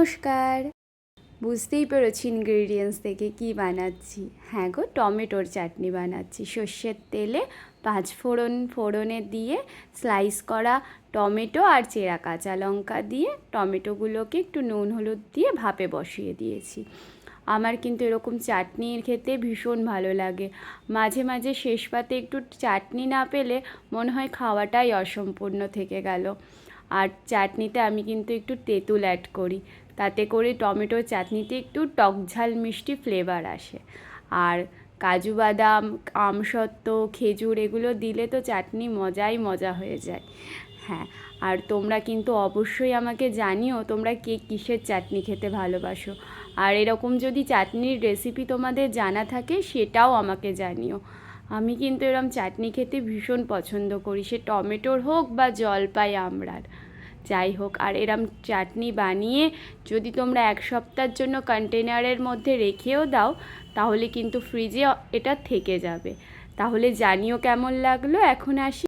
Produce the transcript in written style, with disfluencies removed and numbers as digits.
নমস্কার। বুঝতেই পেরেছি ইনগ্রেডিয়েন্টস থেকে কী বানাচ্ছি। হ্যাঁ গো, টমেটোর চাটনি বানাচ্ছি। সর্ষের তেলে ফোড়নে দিয়ে স্লাইস করা টমেটো আর চেরা কাঁচা লঙ্কা দিয়ে টমেটোগুলোকে একটু নুন হলুদ দিয়ে ভাপে বসিয়ে দিয়েছি। আমার কিন্তু এরকম চাটনি খেতে ভীষণ ভালো লাগে। মাঝে মাঝে শেষ পাতে একটু চাটনি না পেলে মনে হয় খাওয়াটাই অসম্পূর্ণ থেকে গেল। আর চাটনিতে আমি কিন্তু একটু তেঁতুল অ্যাড করি, তাতে করে টমেটোর চাটনিতে একটু টক ঝাল মিষ্টি ফ্লেভার আসে। আর কাজু বাদাম, আমসত্ত্ব, খেজুর এগুলো দিলে তো চাটনি মজাই মজা হয়ে যায়। হ্যাঁ, আর তোমরা কিন্তু অবশ্যই আমাকে জানিও তোমরা কে কিসের চাটনি খেতে ভালোবাসো। আর এরকম যদি চাটনির রেসিপি তোমাদের জানা থাকে সেটাও আমাকে জানিও। আমি কিন্তু এরকম চাটনি খেতে ভীষণ পছন্দ করি, সে টমেটোর হোক বা জলপাই আমড়ার, যাই হোক। আর এরম চাটনি বানিয়ে যদি তোমরা 1 সপ্তাহের জন্য কন্টেনারের মধ্যে রেখেও দাও তাহলে কিন্তু ফ্রিজে এটা থেকে যাবে। তাহলে জানিও কেমন লাগলো। এখন আসি।